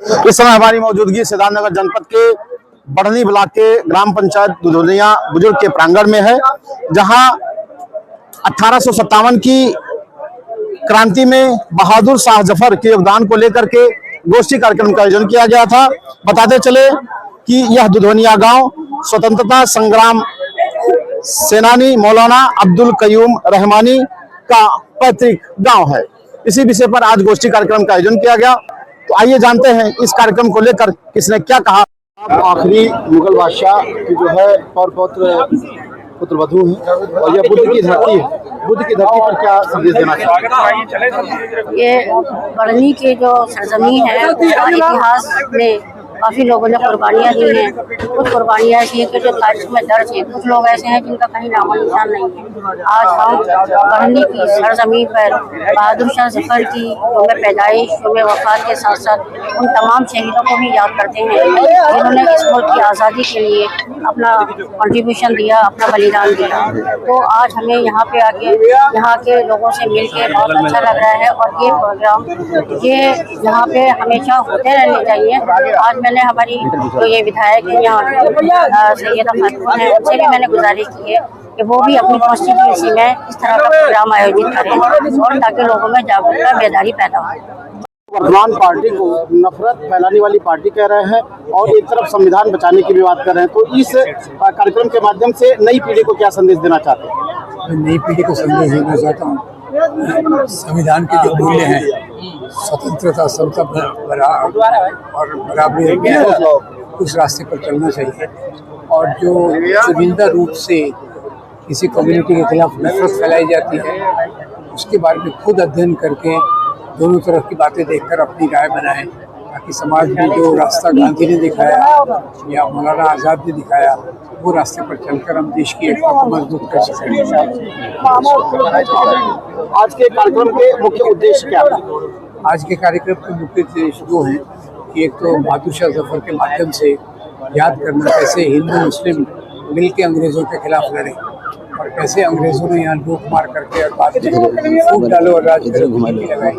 इस समय हमारी मौजूदगी सिद्धार्थनगर जनपद के बढ़नी ब्लॉक के ग्राम पंचायत दुधौलिया बुजुर्ग के प्रांगण में है, जहां 1857 की क्रांति में बहादुर शाह जफर के योगदान को लेकर के गोष्ठी कार्यक्रम का आयोजन किया गया था। बताते चले कि यह दुधौलिया गांव स्वतंत्रता संग्राम सेनानी मौलाना अब्दुल कयूम रहमानी का पैतृक गांव है। इसी विषय पर आज गोष्ठी कार्यक्रम का आयोजन किया गया। तो आइए जानते हैं इस कार्यक्रम को लेकर किसने क्या कहा। आप आखिरी मुगल बादशाह की जो है और पुत्र वधू है और यह बुद्ध की धरती है। बुद्ध की धरती पर क्या संदेश देना चाहिए? ये बढ़नी की जो सरजमीन है इतिहास में काफ़ी लोगों ने कुर्बानियाँ दी हैं। कुछ कुर्बानियाँ ऐसी हैं कि जो तारीख में दर्ज हैं, कुछ लोग ऐसे हैं जिनका कहीं नामो निशान नहीं है। आज हम बढ़नी की सरजमीन पर बहादुर शाह जफर की जो में पैदाइश जो में वफात के साथ साथ उन तमाम शहीदों को भी याद करते हैं जिन्होंने इस मुल्क की आज़ादी के लिए अपना कंट्रीब्यूशन दिया, अपना बलिदान दिया। तो आज हमें यहाँ पे आके यहाँ के लोगों से मिल के बहुत अच्छा लग रहा है और ये प्रोग्राम ये यहाँ पे हमेशा होते रहने चाहिए। आज मैंने हमारी जो ये विधायक है यहाँ सैयदा खातून है, उनसे भी मैंने गुजारिश की है कि वो भी अपनी कॉन्स्टिट्यूंसी में इस तरह का प्रोग्राम आयोजित करें और ताकि लोगों में जागरूकता बेदारी पैदा हो। वर्तमान पार्टी को नफरत फैलाने वाली पार्टी कह रहे हैं और एक तरफ संविधान बचाने की भी बात कर रहे हैं। तो इस कार्यक्रम के माध्यम से नई पीढ़ी को क्या संदेश देना चाहते हैं? नई पीढ़ी को संदेश देना चाहता हूँ, संविधान के जो मूल्य हैं, स्वतंत्रता, समता और बराबरी, उस रास्ते पर चलना चाहिए। और जो चुनिंदा रूप से किसी कम्युनिटी के खिलाफ नफरत फैलाई जाती है, उसके बारे में खुद अध्ययन करके दोनों तरफ की बातें देखकर अपनी राय बनाएं, ताकि समाज में जो रास्ता गांधी ने दिखाया या मौलाना आज़ाद ने दिखाया, वो रास्ते पर चलकर हम देश की एकता को मजबूत कर सकेंगे। आज के कार्यक्रम के मुख्य उद्देश्य क्या है? आज के कार्यक्रम के मुख्य उद्देश्य दो हैं कि एक तो बहादुर शाह जफर के माध्यम से याद करना कैसे हिंदू मुस्लिम मिल के अंग्रेज़ों के खिलाफ लड़े और कैसे अंग्रेज़ों ने यहाँ लूट मार करके और बाद में फूट डालो और राज लगाई।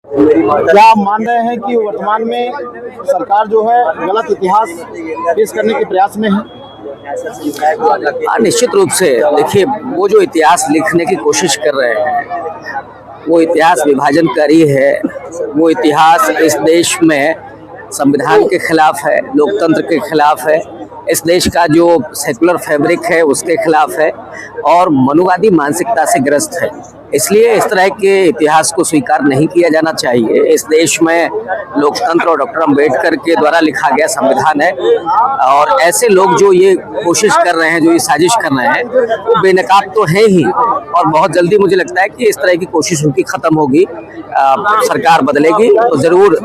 क्या आप मान रहे हैं कि वर्तमान में सरकार जो है गलत इतिहास पेश करने के प्रयास में है? निश्चित रूप से देखिए, वो जो इतिहास लिखने की कोशिश कर रहे हैं वो इतिहास विभाजनकारी है। वो इतिहास इस देश में संविधान के खिलाफ है, लोकतंत्र के खिलाफ है, इस देश का जो सेकुलर फैब्रिक है उसके खिलाफ है और मनुवादी मानसिकता से ग्रस्त है। इसलिए इस तरह के इतिहास को स्वीकार नहीं किया जाना चाहिए। इस देश में लोकतंत्र और डॉक्टर अम्बेडकर के द्वारा लिखा गया संविधान है और ऐसे लोग जो ये कोशिश कर रहे हैं, जो ये साजिश कर रहे हैं, वो बेनकाब तो है ही और बहुत जल्दी मुझे लगता है कि इस तरह की कोशिश उनकी खत्म होगी। सरकार बदलेगी तो जरूर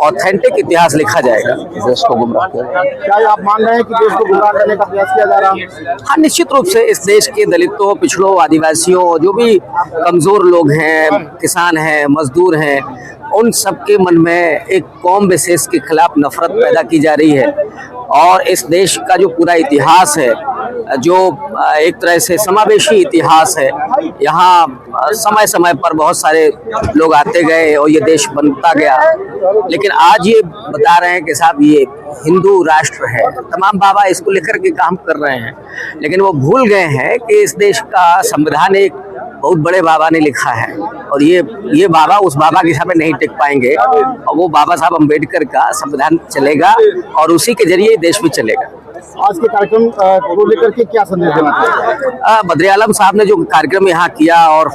ऑथेंटिक इतिहास लिखा जाएगा। देश को गुमराह क्या आप मान रहे हैं कि देश को गुमराह करने का प्रयास किया जा रहा है? हाँ, निश्चित रूप से इस देश के दलितों, पिछड़ों, आदिवासियों, जो भी कमजोर लोग हैं, किसान हैं, मजदूर हैं, उन सबके मन में एक कौम विशेष के खिलाफ नफरत पैदा की जा रही है। और इस देश का जो पूरा इतिहास है, जो एक तरह से समावेशी इतिहास है, यहाँ समय समय पर बहुत सारे लोग आते गए और ये देश बनता गया, लेकिन आज ये बता रहे हैं कि साहब ये हिंदू राष्ट्र है। तमाम बाबा इसको लेकर के काम कर रहे हैं, लेकिन वो भूल गए हैं कि इस देश का संविधान एक बहुत बड़े बाबा ने लिखा है और ये बाबा उस बाबा के सामने नहीं टिक पाएंगे और वो बाबा साहब अम्बेडकर का संविधान चलेगा और उसी के जरिए देश भी चलेगा। आज के कार्यक्रम को लेकर के क्या संदेश देना? बद्र आलम साहब ने जो कार्यक्रम यहाँ किया और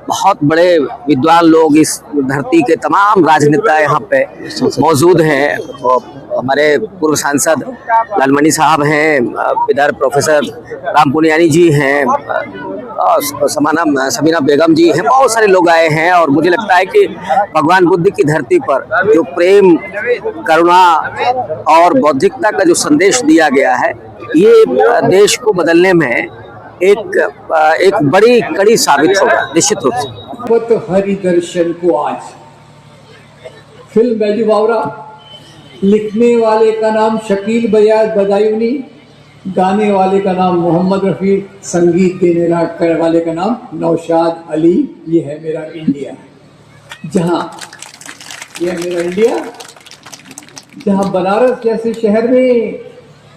बहुत बड़े विद्वान लोग, इस धरती के तमाम राजनेता यहाँ पे मौजूद हैं। हमारे पूर्व सांसद लालमणि साहब हैं, इधर प्रोफेसर राम पुनियानी जी हैं, समीना बेगम जी हैं, बहुत सारे लोग आए हैं और मुझे लगता है कि भगवान बुद्ध की धरती पर जो प्रेम, करुणा और बौद्धिकता का जो संदेश दिया गया है, ये देश को बदलने में एक बड़ी कड़ी साबित होगा निश्चित रूप से। हरि दर्शन को आज फिल्म बैजू बावरा, लिखने वाले का नाम शकील बदायूनी, गाने वाले का नाम मोहम्मद रफ़ी, संगीत देने वाले का नाम नौशाद अली। ये है मेरा इंडिया, जहाँ ये है मेरा इंडिया जहाँ बनारस जैसे शहर में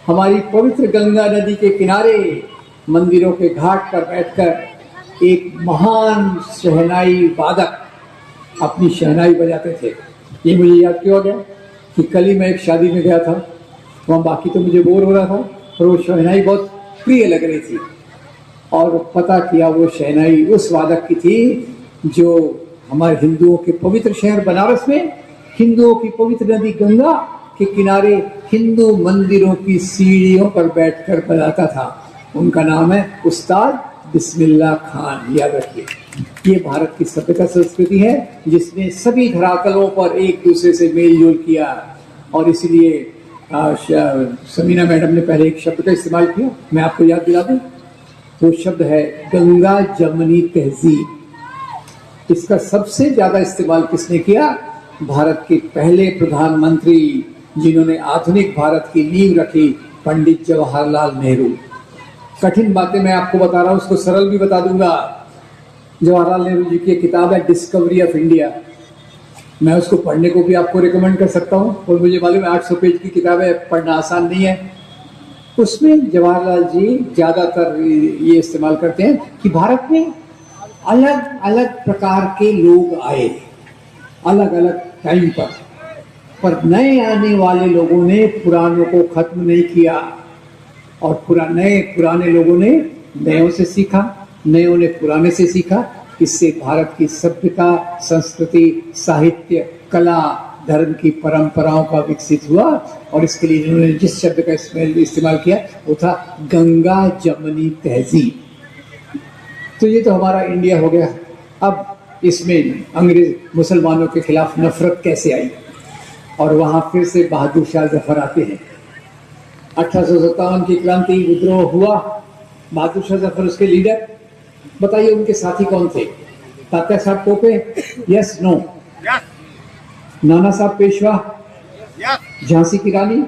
हमारी पवित्र गंगा नदी के किनारे मंदिरों के घाट पर बैठकर एक महान शहनाई वादक अपनी शहनाई बजाते थे। ये मुझे याद क्यों आ गया कि कल ही मैं एक शादी में गया था, वहाँ बाकी तो मुझे बोर हो रहा था, पर वो शहनाई बहुत प्रिय लग रही थी और पता किया वो शहनाई उस वादक की थी जो हमारे हिंदुओं के पवित्र शहर बनारस में हिंदुओं की पवित्र नदी गंगा के किनारे हिंदू मंदिरों की सीढ़ियों पर बैठकर बजाता था। उनका नाम है उस्ताद बिस्मिल्लाह खान। याद रखिए, ये भारत की सभ्यता संस्कृति है जिसने सभी धरातलों पर एक दूसरे से मेल जोल किया और इसलिए समीना मैडम ने पहले एक शब्द का इस्तेमाल किया, मैं आपको याद दिला दूं। वो शब्द है गंगा जमनी तहजीब। इसका सबसे ज्यादा इस्तेमाल किसने किया? भारत के पहले प्रधानमंत्री जिन्होंने आधुनिक भारत की नींव रखी, पंडित जवाहरलाल नेहरू। कठिन बातें मैं आपको बता रहा हूँ, उसको सरल भी बता दूंगा। जवाहरलाल नेहरू जी की किताब है डिस्कवरी ऑफ इंडिया, मैं उसको पढ़ने को भी आपको रिकमेंड कर सकता हूँ और मुझे मालूम है 800 पेज की किताब है, पढ़ना आसान नहीं है। उसमें जवाहरलाल जी ज़्यादातर ये इस्तेमाल करते हैं कि भारत में अलग अलग प्रकार के लोग आए अलग अलग टाइम पर नए आने वाले लोगों ने पुरानों को खत्म नहीं किया और पुराने लोगों ने नयों से सीखा, नयों ने पुराने से सीखा। इससे भारत की सभ्यता, संस्कृति, साहित्य, कला, धर्म की परंपराओं का विकसित हुआ और इसके लिए इन्होंने जिस शब्द का इस्तेमाल किया वो था गंगा जमनी तहजीब। तो ये तो हमारा इंडिया हो गया। अब इसमें अंग्रेज मुसलमानों के खिलाफ नफरत कैसे आई और वहाँ फिर से बहादुर शाह जफर आते हैं। 1857 की क्रांति विद्रोह हुआ, बहादुर शाह जफर उसके लीडर। बताइए उनके साथी कौन थे? तात्या साहब टोपे, यस नो? नाना साहब पेशवा, झांसी की रानी।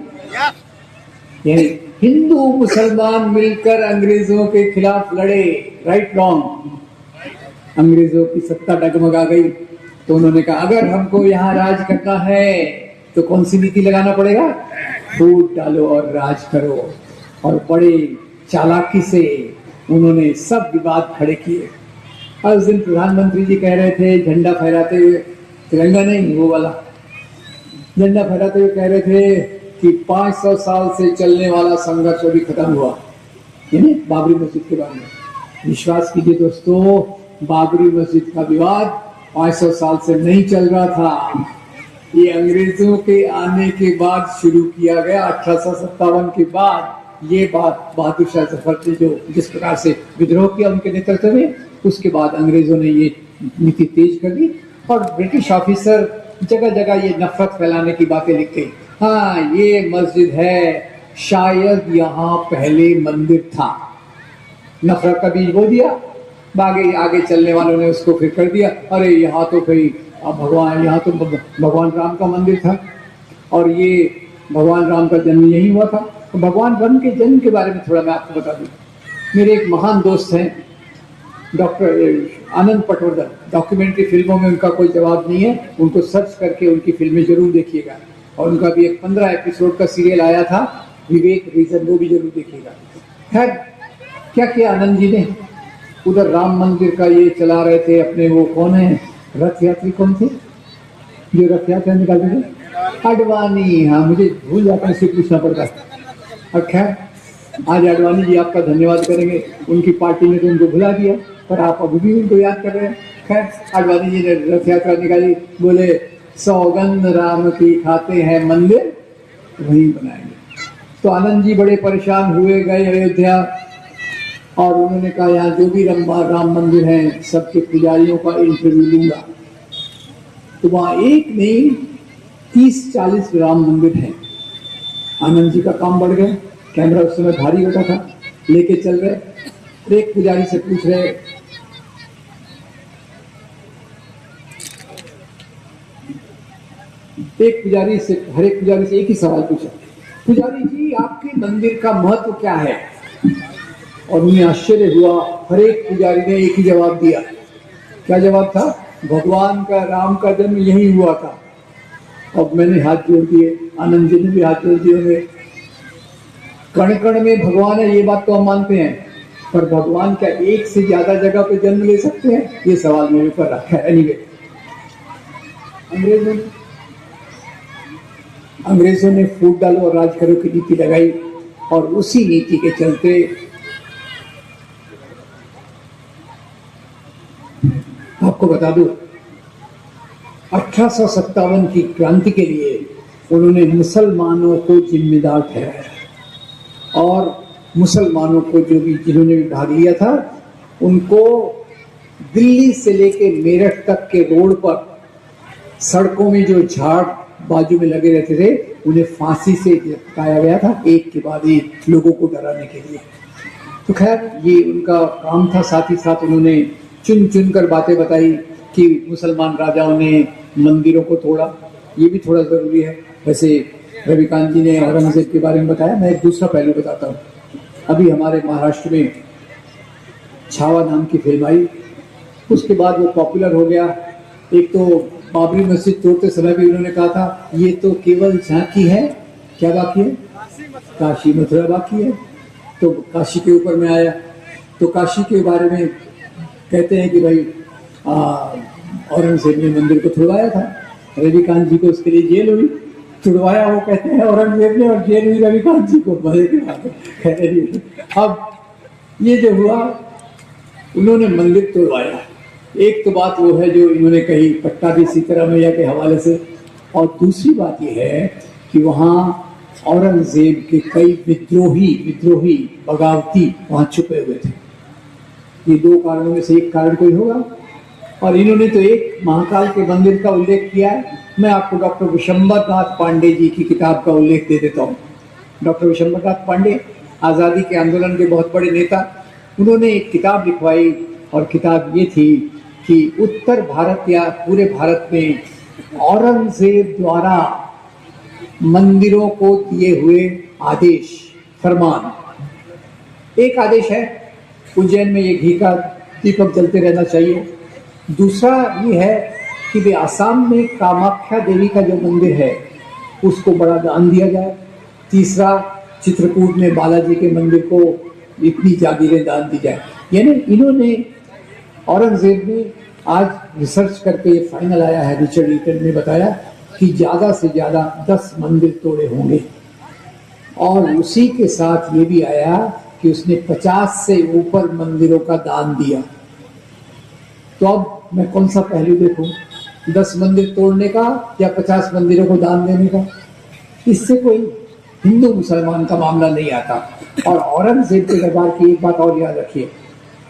यानी हिंदू मुसलमान मिलकर अंग्रेजों के खिलाफ लड़े। Right wrong? अंग्रेजों की सत्ता डगमगा गई तो उन्होंने कहा अगर हमको यहाँ राज करना है तो कौन सी नीति लगाना पड़ेगा? फूट डालो और राज करो। और बड़े चालाकी से उन्होंने सब विवाद खड़े किए। और उस दिन प्रधानमंत्री जी कह रहे थे झंडा फहराते हुए, तिरंगा नहीं वो वाला, झंडा फहराते हुए कह रहे थे कि 500 साल से चलने वाला संघर्ष अभी खत्म हुआ, यानी बाबरी मस्जिद के बारे में। विश्वास कीजिए दोस्तों, बाबरी मस्जिद का विवाद 500 साल से नहीं चल रहा था, ये अंग्रेजों के आने के बाद शुरू किया गया। 1857 के बाद ये बात बहादुर शाह जफर ने जो जिस प्रकार से विद्रोह किया उनके नेतृत्व में, उसके बाद अंग्रेजों ने ये नीति तेज कर दी और ब्रिटिश ऑफिसर जगह जगह ये नफरत फैलाने की बातें लिख गई। हाँ, ये मस्जिद है, शायद यहाँ पहले मंदिर था। नफरत का बीज बो दिया, आगे चलने वालों ने उसको फिर कर दिया, अरे यहाँ तो भाई भगवान, यहाँ तो भगवान राम का मंदिर था और ये भगवान राम का जन्म यही हुआ था। तो भगवान राम के जन्म के बारे में थोड़ा मैं आपको बता दूं। मेरे एक महान दोस्त हैं डॉक्टर आनंद पटवर्धन, डॉक्यूमेंट्री फिल्मों में उनका कोई जवाब नहीं है, उनको सर्च करके उनकी फिल्में जरूर देखिएगा। और उनका भी एक 15 एपिसोड का सीरियल आया था विवेक रीजन, वो भी जरूर देखिएगा। खैर, क्या किया आनंद जी ने, उधर राम मंदिर का ये चला रहे थे अपने, वो कौन है रथ यात्री, कौन थे जो रथ यात्रा निकालते थे? अडवाणी। हाँ, मुझे भूल जाता है, इससे पूछना पड़ता है। और खैर, आज अडवाणी जी आपका धन्यवाद करेंगे, उनकी पार्टी ने तो उनको भुला दिया पर आप अभी भी उनको याद कर रहे हैं। खैर, अडवाणी जी ने रथ यात्रा निकाली, बोले सौगंध राम की खाते हैं मंदिर वहीं बनाएंगे। तो आनंद जी बड़े परेशान हुए, गए अयोध्या और उन्होंने कहा यहाँ जो भी राम मंदिर है सबके पुजारियों का इंटरव्यू लूंगा। तो वहाँ एक नहीं 30-40 राम मंदिर हैं। आनंद जी का काम बढ़ गया, कैमरा उस समय भारी होता था, लेके चल रहे, एक पुजारी से पूछ रहे, हर एक पुजारी से एक ही सवाल पूछा, पुजारी जी आपके मंदिर का महत्व क्या है? और उन्हें आश्चर्य हुआ, हर एक पुजारी ने एक ही जवाब दिया। क्या जवाब था? भगवान का राम का जन्म यही हुआ था। अब मैंने हाथ जोड़ दिए, आनंद जी ने भी हाथ जोड़ दिए होंगे। कण कण में भगवान है, ये बात तो हम मानते हैं, पर भगवान क्या एक से ज्यादा जगह पे जन्म ले सकते हैं? ये सवाल मेरे ऊपर रखा है। एनीवे, अंग्रेजों ने फूट डालो और राज करो की नीति लगाई, और उसी नीति के चलते आपको बता दूं, 1857 की क्रांति के लिए उन्होंने मुसलमानों को जिम्मेदार ठहराया, और मुसलमानों को जिन्होंने भी भाग लिया था, उनको दिल्ली से लेके मेरठ तक के रोड पर सड़कों में जो झाड़ बाजू में लगे रहते थे, उन्हें फांसी से लटकाया गया था, एक के बाद एक, लोगों को डराने के लिए। तो खैर, ये उनका काम था। साथ ही साथ उन्होंने चुन चुन कर बातें बताई कि मुसलमान राजाओं ने मंदिरों को तोड़ा, ये भी थोड़ा ज़रूरी है। वैसे रविकांत जी ने औरंगजेब के बारे में बताया, मैं एक दूसरा पहलू बताता हूँ। अभी हमारे महाराष्ट्र में छावा नाम की फिल्म आई, उसके बाद वो पॉपुलर हो गया। एक तो बाबरी मस्जिद तोड़ते समय भी उन्होंने कहा था, ये तो केवल झांकी है, क्या बाकी है? काशी मथुरा बाकी है। तो काशी के ऊपर में आया, तो काशी के बारे में कहते हैं कि भाई औरंगजेब ने मंदिर को तुड़वाया था, रविकांत जी को उसके लिए जेल हुई। तुड़वाया वो कहते हैं औरंगजेब ने, और जेल हुई रविकांत जी को। मजे की बात है। अब ये जो हुआ, उन्होंने मंदिर तोड़वाया। एक तो बात वो है जो इन्होंने कही पट्टाभी सीतारामैया के हवाले से, और दूसरी बात ये है कि वहाँ औरंगजेब के कई विद्रोही बगावती वहाँ छुपे हुए थे। ये दो कारणों में से एक कारण कोई होगा। और इन्होंने तो एक महाकाल के मंदिर का उल्लेख किया है। मैं आपको डॉक्टर विशंबर नाथ पांडे जी की किताब का उल्लेख दे देता हूँ। डॉक्टर विशंबर नाथ पांडे आज़ादी के आंदोलन के बहुत बड़े नेता, उन्होंने एक किताब लिखवाई, और किताब ये थी कि उत्तर भारत या पूरे भारत में औरंगजेब द्वारा मंदिरों को दिए हुए आदेश, फरमान। एक आदेश है, उज्जैन में ये घी का दीपक जलते रहना चाहिए। दूसरा ये है कि वे आसाम में कामाख्या देवी का जो मंदिर है, उसको बड़ा दान दिया जाए। तीसरा, चित्रकूट में बालाजी के मंदिर को इतनी जागीरें दान दी जाए। यानी इन्होंने, औरंगजेब ने आज रिसर्च करके ये फाइनल आया है, रिचर्ड ईटन ने बताया कि ज़्यादा से ज़्यादा 10 मंदिर तोड़े होंगे। और उसी के साथ ये भी आया कि उसने 50 से ऊपर मंदिरों का दान दिया। तो अब मैं कौन सा पहलू देखूं, 10 मंदिर तोड़ने का या 50 मंदिरों को दान देने का? इससे कोई हिंदू मुसलमान का मामला नहीं आता। और औरंगजेब के दरबार की एक बात और याद रखिए,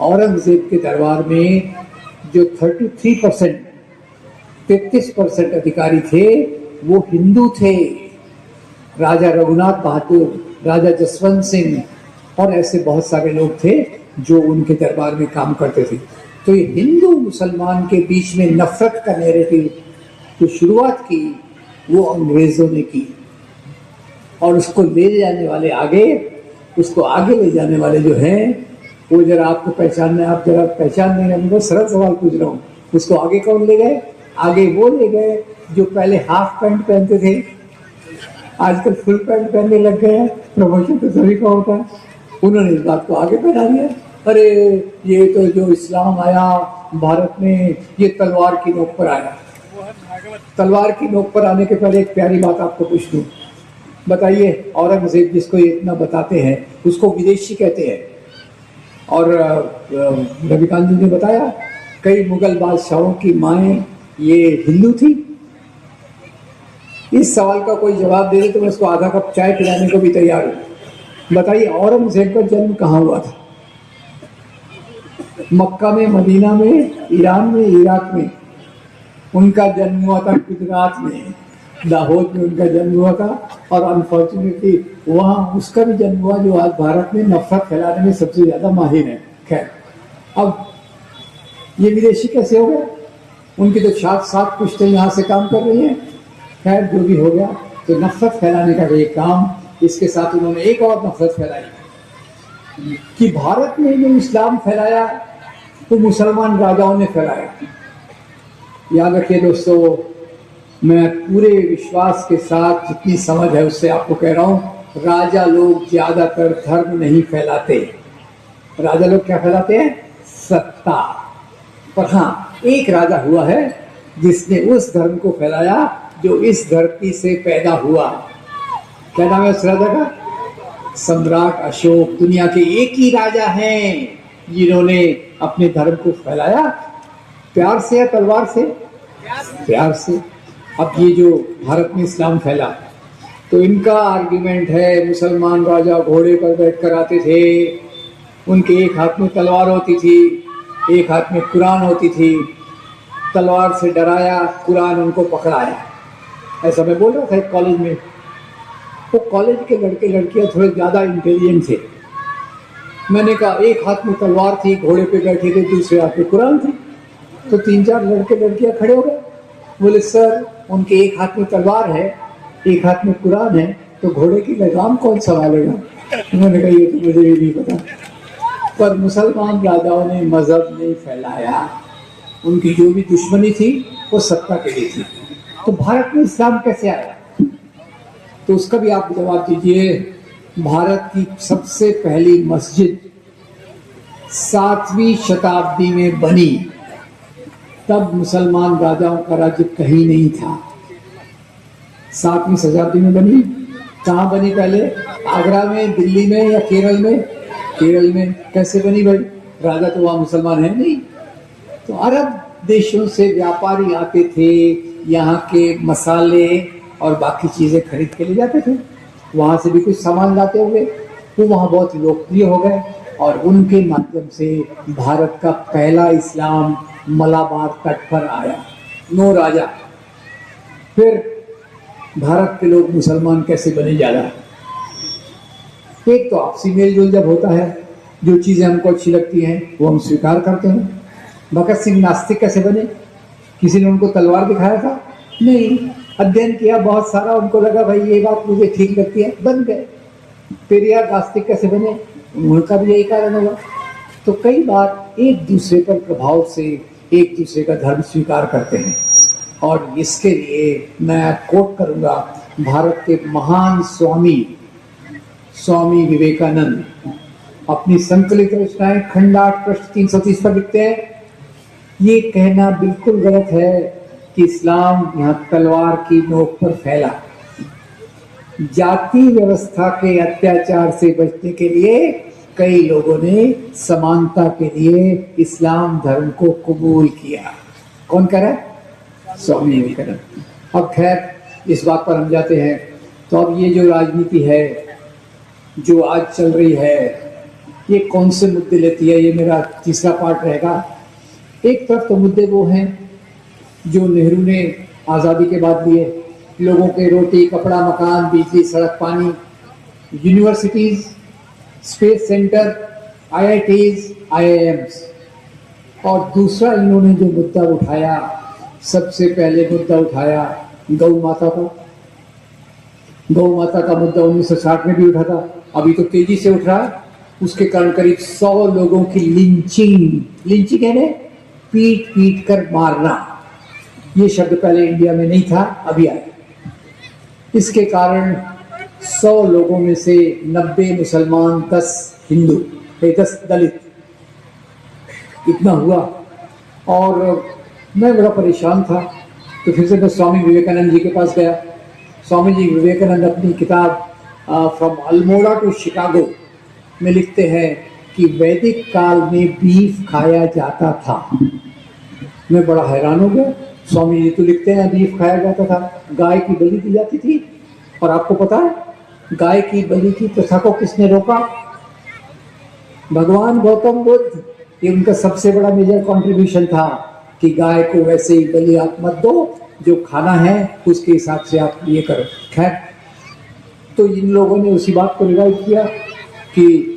औरंगजेब के दरबार में जो 33% अधिकारी थे, वो हिंदू थे। राजा रघुनाथ बहादुर, राजा जसवंत सिंह और ऐसे बहुत सारे लोग थे जो उनके दरबार में काम करते थे। तो ये हिंदू मुसलमान के बीच में नफरत का नैरेटिव जो शुरुआत की, वो अंग्रेजों ने की। और उसको ले जाने वाले आगे, उसको आगे ले जाने वाले जो हैं, वो जरा आपको पहचानना है। आप जरा पहचान नहीं रहे, मैं सरल सवाल पूछ रहा हूँ। उसको आगे कौन ले गए? आगे वो ले गए जो पहले हाफ पैंट पहनते थे, आजकल फुल पैंट पहनने लग गए हैं। प्रमोशन तो सभी का होता है। उन्होंने इस बात को आगे पहना दिया। अरे ये तो जो इस्लाम आया भारत में, ये तलवार की नोक पर आया। तलवार की नोक पर आने के पहले एक प्यारी बात आपको पूछ दूं, बताइए, औरंगजेब जिसको ये इतना बताते हैं, उसको विदेशी कहते हैं। और रविकांत जी ने बताया, कई मुगल बादशाहों की माएँ ये हिंदू थी। इस सवाल का कोई जवाब दे दे तो मैं उसको आधा कप चाय पिलाने को भी तैयार हूँ। बताइए, औरंगजेब का जन्म कहाँ हुआ था? मक्का में, मदीना में, ईरान में, इराक में? उनका जन्म हुआ था गुजरात में, दाहोद में उनका जन्म हुआ था। और अनफॉर्चुनेटली वहाँ उसका भी जन्म हुआ जो आज भारत में नफरत फैलाने में सबसे ज़्यादा माहिर है। खैर, अब ये विदेशी कैसे हो गए? उनकी तो 7 पुश्तें यहाँ से काम कर रही हैं। खैर, जो भी हो गया, तो नफरत फैलाने का ये काम, इसके साथ उन्होंने एक और नफरत फैलाई कि भारत में जो इस्लाम फैलाया तो मुसलमान राजाओं ने फैलाया। याद रखिए दोस्तों, मैं पूरे विश्वास के साथ जितनी समझ है उससे आपको कह रहा हूँ, राजा लोग ज्यादातर धर्म नहीं फैलाते। राजा लोग क्या फैलाते हैं? सत्ता। पर हाँ, एक राजा हुआ है जिसने उस धर्म को फैलाया जो इस धरती से पैदा हुआ। क्या नाम है उस राजा का? सम्राट अशोक। दुनिया के एक ही राजा हैं जिन्होंने अपने धर्म को फैलाया। प्यार से या तलवार से? प्यार से। अब ये जो भारत में इस्लाम फैला, तो इनका आर्ग्यूमेंट है मुसलमान राजा घोड़े पर बैठकर आते थे, उनके एक हाथ में तलवार होती थी, एक हाथ में कुरान होती थी, तलवार से डराया, कुरान उनको पकड़ाया। ऐसा मैं बोल रहा था एक कॉलेज में। वो कॉलेज के लड़के लड़कियां थोड़े ज़्यादा इंटेलिजेंट थे। मैंने कहा एक हाथ में तलवार थी, घोड़े पे बैठे थे, दूसरे हाथ में कुरान थी। तो 3-4 लड़के लड़कियां खड़े हो गए, बोले सर उनके एक हाथ में तलवार है, एक हाथ में कुरान है, तो घोड़े की लगाम कौन संभालेगा? उन्होंने कहा ये तो मुझे भी नहीं पता। पर मुसलमान राजाओं ने मजहब नहीं फैलाया, उनकी जो भी दुश्मनी थी वो सत्ता के लिए थी। तो भारत में इस्लाम कैसे आया? तो उसका भी आप जवाब दीजिए। भारत की सबसे पहली मस्जिद 7वीं शताब्दी में बनी। तब मुसलमान राजाओं का राज्य कहीं नहीं था। 7वीं शताब्दी में बनी। कहाँ बनी पहले? आगरा में, दिल्ली में या केरल में? केरल में। कैसे बनी भाई? राजा तो वहाँ मुसलमान है नहीं। तो अरब देशों से व्यापारी आते थे, यहाँ के मसाले और बाकी चीज़ें खरीद के ले जाते थे। वहाँ से भी कुछ सामान लाते हुए वो वहाँ बहुत लोकप्रिय हो गए और उनके माध्यम से भारत का पहला इस्लाम मलाबार तट पर आया। 9 राजा। फिर भारत के लोग मुसलमान कैसे बने ज़्यादा? एक तो आपसी मेल जोल जब होता है, जो चीज़ें हमको अच्छी लगती हैं वो हम स्वीकार करते हैं। भगत सिंह नास्तिक कैसे बने? किसी ने उनको तलवार दिखाया था? नहीं। अध्ययन किया बहुत सारा, उनको लगा भाई ये बात मुझे ठीक लगती है, बन गए। पेरियार नास्तिक कैसे बने? उनका भी यही कारण होगा। तो कई बार एक दूसरे पर प्रभाव से एक दूसरे का धर्म स्वीकार करते हैं। और इसके लिए मैं कोट करूँगा भारत के महान स्वामी विवेकानंद अपनी संकलित रचनाएं खंड 8 पृष्ठ 330 पर लिखते हैं, ये कहना बिल्कुल गलत है कि इस्लाम यहाँ तलवार की नोक पर फैला। जाति व्यवस्था के अत्याचार से बचने के लिए कई लोगों ने समानता के लिए इस्लाम धर्म को कबूल किया। कौन कह रहा है? स्वामी विवेकानंद। अब खैर इस बात पर हम जाते हैं। तो अब ये जो राजनीति है जो आज चल रही है, ये कौन से मुद्दे लेती है, ये मेरा तीसरा पार्ट रहेगा। एक तरफ तो मुद्दे वो हैं जो नेहरू ने आज़ादी के बाद लिए, लोगों के रोटी कपड़ा मकान बिजली सड़क पानी, universities, space centre, IITs, IIMs। और दूसरा इन्होंने जो मुद्दा उठाया, सबसे पहले मुद्दा उठाया गौ माता का। गौ माता का मुद्दा 1960 में भी उठा था, अभी तो तेजी से उठ रहा है। उसके कारण करीब 100 लोगों की लिंचिंग है, पीट पीट कर मारना। ये शब्द पहले इंडिया में नहीं था, अभी आया। इसके कारण 100 लोगों में से 90 मुसलमान, 10 हिंदू, 10 दलित, इतना हुआ। और मैं बड़ा परेशान था, तो फिर से मैं स्वामी विवेकानंद जी के पास गया। स्वामी जी विवेकानंद अपनी किताब फ्रॉम अल्मोड़ा टू शिकागो में लिखते हैं कि वैदिक काल में बीफ खाया जाता था। मैं बड़ा हैरान हो गया। स्वामी जी तो लिखते हैं बीफ खाया जाता था, गाय की बलि दी जाती थी। और आपको पता है गाय की बलि की प्रथा को किसने रोका? भगवान गौतम बुद्ध। ये उनका सबसे बड़ा मेजर कंट्रीब्यूशन था कि गाय को वैसे ही बलि आप मत दो, जो खाना है उसके हिसाब से आप ये करो। खैर, तो इन लोगों ने उसी बात को रिवाइव किया कि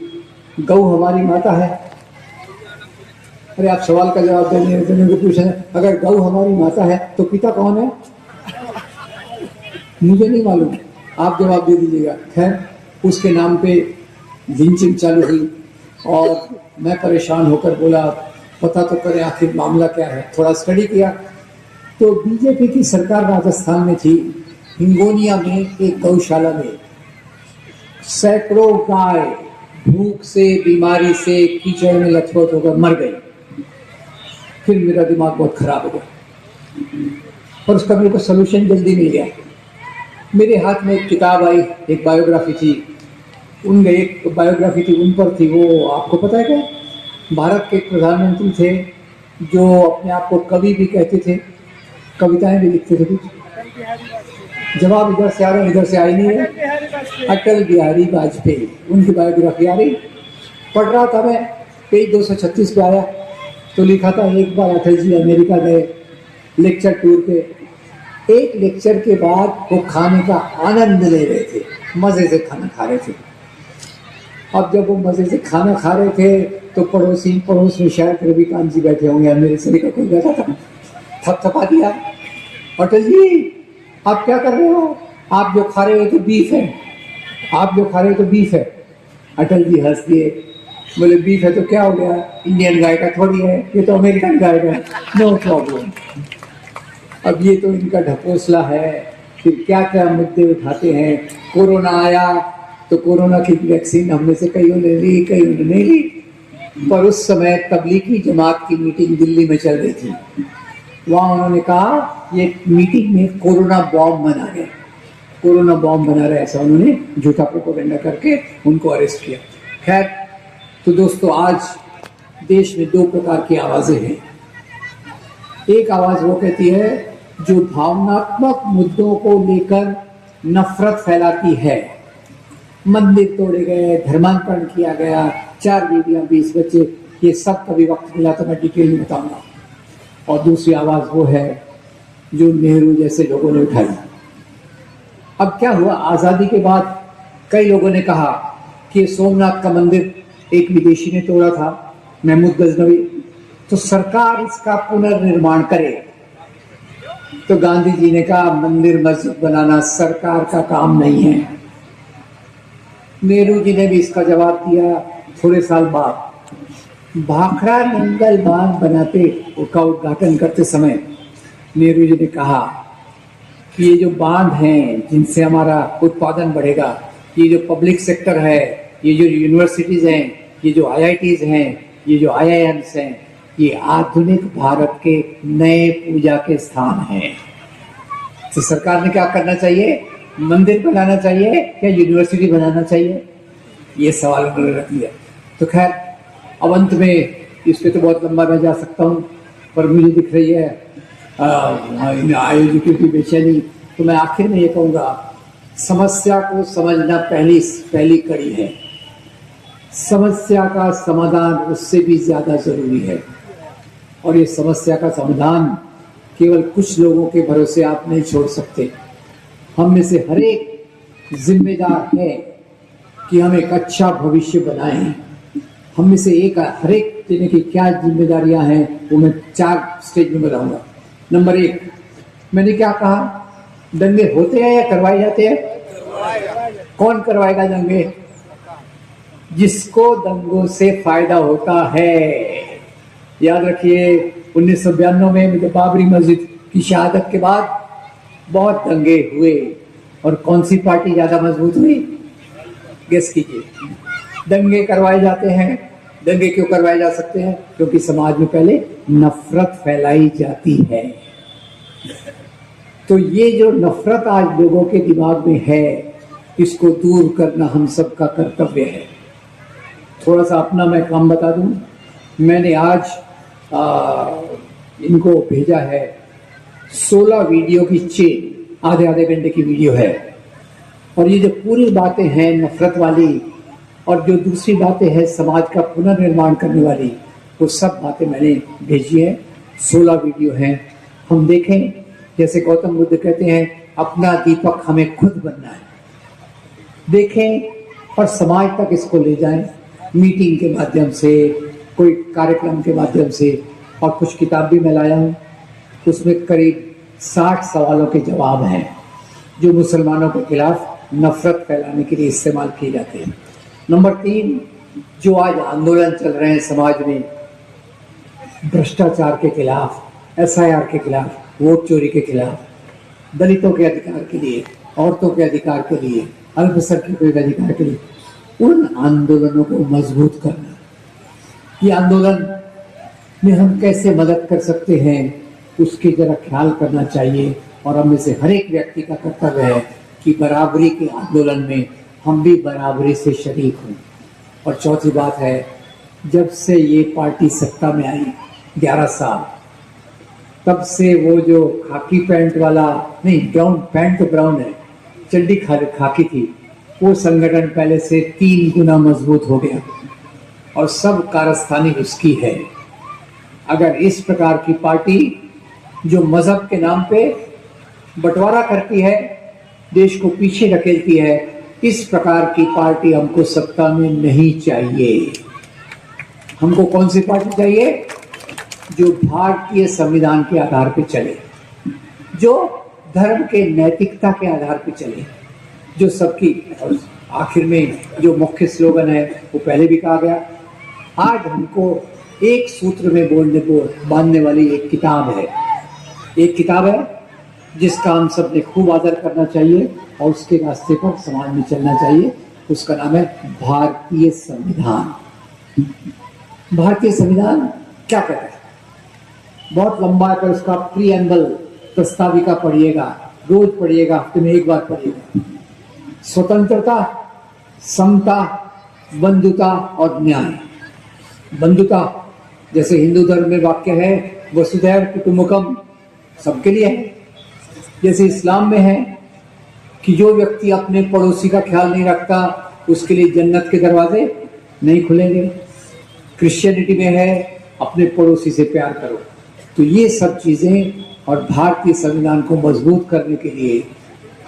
गौ हमारी माता है। अरे आप सवाल का जवाब देने को पूछ रहे हैं, अगर गौ हमारी माता है तो पिता कौन है? मुझे नहीं मालूम, आप जवाब दे दीजिएगा। खैर, उसके नाम पे लिंचिंग चालू हुई और मैं परेशान होकर बोला पता तो करें आखिर मामला क्या है। थोड़ा स्टडी किया तो बीजेपी की सरकार राजस्थान में थी, हिंगोनिया में एक गौशाला में सैकड़ों गाय भूख से, बीमारी से, कीचड़ में लथपथ होकर मर गई। फिर मेरा दिमाग बहुत खराब हो गया और उसका मेरे को सोल्यूशन जल्दी मिल गया। मेरे हाथ में एक किताब आई, एक बायोग्राफी थी, उनमें एक बायोग्राफी थी, उन पर थी, वो आपको पता है क्या, भारत के प्रधानमंत्री थे जो अपने आप को कवि भी कहते थे, कविताएं भी लिखते थे। कुछ जवाब इधर से आ रहा है, इधर से आई नहीं है। अटल बिहारी वाजपेयी, उनकी बायोग्राफी आ रही, पढ़ रहा था मैं, पेज 236 पे आया तो लिखा था, एक बार अटल जी अमेरिका गए लेक्चर टूर पे। एक लेक्चर के बाद वो खाने का आनंद ले रहे थे, मजे से खाना खा रहे थे। अब जब वो मजे से खाना खा रहे थे तो पड़ोस में शायद रविकांत जी बैठे होंगे, मेरे से का कोई बैठा था, थपथपा दिया, अटल जी आप क्या कर रहे हो, आप जो खा रहे हो तो बीफ है, आप जो खा रहे हो तो बीफ है। अटल जी हंस दिए, बोले बीफ है तो क्या हो गया, इंडियन गाय का थोड़ी है, ये तो अमेरिकन गाय का है, नो प्रॉब्लम। अब ये तो इनका ढकोसला है, फिर क्या क्या मुद्दे उठाते हैं। कोरोना आया तो कोरोना की वैक्सीन हमने से कईयों ने ली, कईयों ने नहीं ली, पर उस समय तबलीगी जमात की मीटिंग दिल्ली में चल रही थी। वहाँ उन्होंने कहा ये मीटिंग में कोरोना बॉम्ब बना गया, कोरोना बॉम्ब बना रहे, ऐसा उन्होंने झूठा प्रोपेगेंडा करके उनको अरेस्ट किया। खैर, तो दोस्तों आज देश में दो प्रकार की आवाज़ें हैं। एक आवाज़ वो कहती है जो भावनात्मक मुद्दों को लेकर नफरत फैलाती है, मंदिर तोड़े गए, धर्मांतरण किया गया, 4 बीवियां 20 बच्चे, ये सब कभी वक्त मिला तो मैं डिटेल में बताऊंगा। और दूसरी आवाज़ वो है जो नेहरू जैसे लोगों ने उठाई। अब क्या हुआ, आज़ादी के बाद कई लोगों ने कहा कि सोमनाथ का मंदिर एक विदेशी ने तोड़ा था, महमूद गजनवी, तो सरकार इसका पुनर्निर्माण करे। तो गांधी जी ने कहा मंदिर मस्जिद बनाना सरकार का काम नहीं है। नेहरू जी ने भी इसका जवाब दिया। थोड़े साल बाद भाखड़ा नंगल बांध बनाते, उसका उद्घाटन करते समय नेहरू जी ने कहा कि ये जो बांध हैं जिनसे हमारा उत्पादन बढ़ेगा, ये जो पब्लिक सेक्टर है, ये जो यूनिवर्सिटीज़ हैं, ये जो IITs हैं, ये जो IIMs हैं, ये आधुनिक भारत के नए पूजा के स्थान हैं। तो सरकार ने क्या करना चाहिए, मंदिर बनाना चाहिए या यूनिवर्सिटी बनाना चाहिए, ये सवाल उन्होंने रख दिया। तो खैर, अब अंत में इस पर तो बहुत लंबा मैं जा सकता हूँ, पर मुझे दिख रही है आयोजकों की बेचैनी, तो मैं आखिर में ये कहूँगा, समस्या को समझना पहली कड़ी है, समस्या का समाधान उससे भी ज़्यादा ज़रूरी है। और ये समस्या का समाधान केवल कुछ लोगों के भरोसे आप नहीं छोड़ सकते। हम में से हर एक जिम्मेदार है कि हम एक अच्छा भविष्य बनाएं। हम में से हर एक जने की क्या जिम्मेदारियां हैं वो मैं 4 स्टेज में बताऊंगा। नंबर 1, मैंने क्या कहा, दंगे होते हैं या करवाए जाते हैं? कौन करवाएगा दंगे? जिसको दंगों से फायदा होता है। याद रखिए 1992 में जब बाबरी मस्जिद की शहादत के बाद बहुत दंगे हुए, और कौन सी पार्टी ज्यादा मजबूत हुई? गेस कीजिए। दंगे करवाए जाते हैं। दंगे क्यों करवाए जा सकते हैं? क्योंकि समाज में पहले नफरत फैलाई जाती है। तो ये जो नफरत आज लोगों के दिमाग में है, इसको दूर करना हम सबका कर्तव्य है। थोड़ा सा अपना मैं काम बता दूं, मैंने आज इनको भेजा है 16 वीडियो की चेन, आधे घंटे की वीडियो है, और ये जो पूरी बातें हैं नफरत वाली, और जो दूसरी बातें हैं समाज का पुनर्निर्माण करने वाली, वो सब बातें मैंने भेजी है। 16 वीडियो हैं, हम देखें। जैसे गौतम बुद्ध कहते हैं, अपना दीपक हमें खुद बनना है। देखें और समाज तक इसको ले जाएं, मीटिंग के माध्यम से, कोई कार्यक्रम के माध्यम से। और कुछ किताब भी मैं लाया हूँ, उसमें करीब 60 सवालों के जवाब हैं जो मुसलमानों के खिलाफ नफरत फैलाने के लिए इस्तेमाल किए जाते हैं। नंबर 3, जो आज आंदोलन चल रहे हैं समाज में भ्रष्टाचार के खिलाफ, SIR के खिलाफ, वोट चोरी के खिलाफ, दलितों के अधिकार के लिए, औरतों के अधिकार के लिए, अल्पसंख्यकों के अधिकार के लिए, उन आंदोलनों को मजबूत करना। ये आंदोलन में हम कैसे मदद कर सकते हैं उसके जरा ख्याल करना चाहिए, और हम में से हर एक व्यक्ति का कर्तव्य है कि बराबरी के आंदोलन में हम भी बराबरी से शरीक हों। और चौथी बात है, जब से ये पार्टी सत्ता में आई 11 साल, तब से वो जो खाकी पैंट वाला, नहीं ब्राउन पैंट तो ब्राउन है, चड्डी खाकी थी, वो संगठन पहले से 3 गुना मजबूत हो गया और सब कारस्तानी उसकी है। अगर इस प्रकार की पार्टी जो मजहब के नाम पे बंटवारा करती है, देश को पीछे धकेलती है, इस प्रकार की पार्टी हमको सत्ता में नहीं चाहिए। हमको कौन सी पार्टी चाहिए? जो भारतीय संविधान के आधार पे चले, जो धर्म के नैतिकता के आधार पे चले, जो सबकी, आखिर में जो मुख्य स्लोगन है वो पहले भी कहा गया। आज हमको एक सूत्र में बोलने को बांधने वाली एक किताब है जिसका हम सब ने खूब आदर करना चाहिए और उसके रास्ते पर समाज में चलना चाहिए। उसका नाम है भारतीय संविधान। भारतीय संविधान क्या कहता है? बहुत लंबा है, पर उसका प्रीएम्बल, प्रस्ताविका पढ़िएगा, रोज पढ़िएगा, हफ्ते में एक बार पढ़िएगा। स्वतंत्रता, समता, बंधुता और न्याय। बंधुता, जैसे हिंदू धर्म में वाक्य है वसुधैव कुटुंबकम, सबके लिए है। जैसे इस्लाम में है कि जो व्यक्ति अपने पड़ोसी का ख्याल नहीं रखता उसके लिए जन्नत के दरवाजे नहीं खुलेंगे। क्रिश्चियनिटी में है अपने पड़ोसी से प्यार करो। तो ये सब चीज़ें, और भारतीय संविधान को मजबूत करने के लिए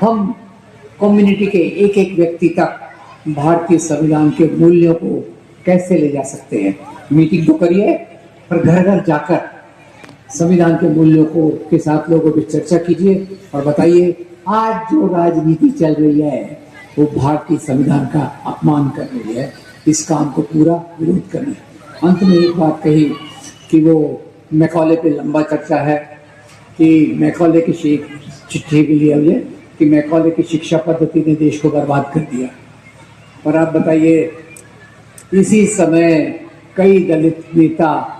हम कम्युनिटी के एक एक व्यक्ति तक भारतीय संविधान के मूल्यों को कैसे ले जा सकते हैं। मीटिंग तो करिए, पर घर घर जाकर संविधान के मूल्यों को के साथ लोगों की चर्चा कीजिए और बताइए आज जो राजनीति चल रही है वो भारतीय संविधान का अपमान कर रही है। इस काम को पूरा विरोध करना है। अंत में एक बात कही कि वो मैकॉले पे लंबा चर्चा है कि मैकॉले की चिट्ठी भी लिया हुई है कि मैकॉले की शिक्षा पद्धति ने देश को बर्बाद कर दिया। और आप बताइए, इसी समय कई दलित नेता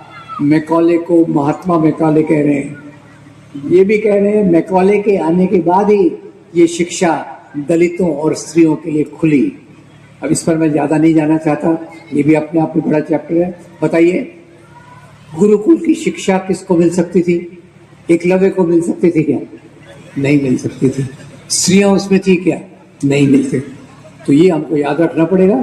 मैकॉले को महात्मा मैकॉले कह रहे हैं। ये भी कह रहे हैं मैकॉले के आने के बाद ही ये शिक्षा दलितों और स्त्रियों के लिए खुली। अब इस पर मैं ज़्यादा नहीं जाना चाहता, ये भी अपने आप में बड़ा चैप्टर है। बताइए, गुरुकुल की शिक्षा किसको मिल सकती थी? एकलव्य को मिल सकती थी क्या? नहीं मिल सकती थी। स्त्रियां उसमें थी क्या? नहीं मिलती। तो ये हमको याद रखना पड़ेगा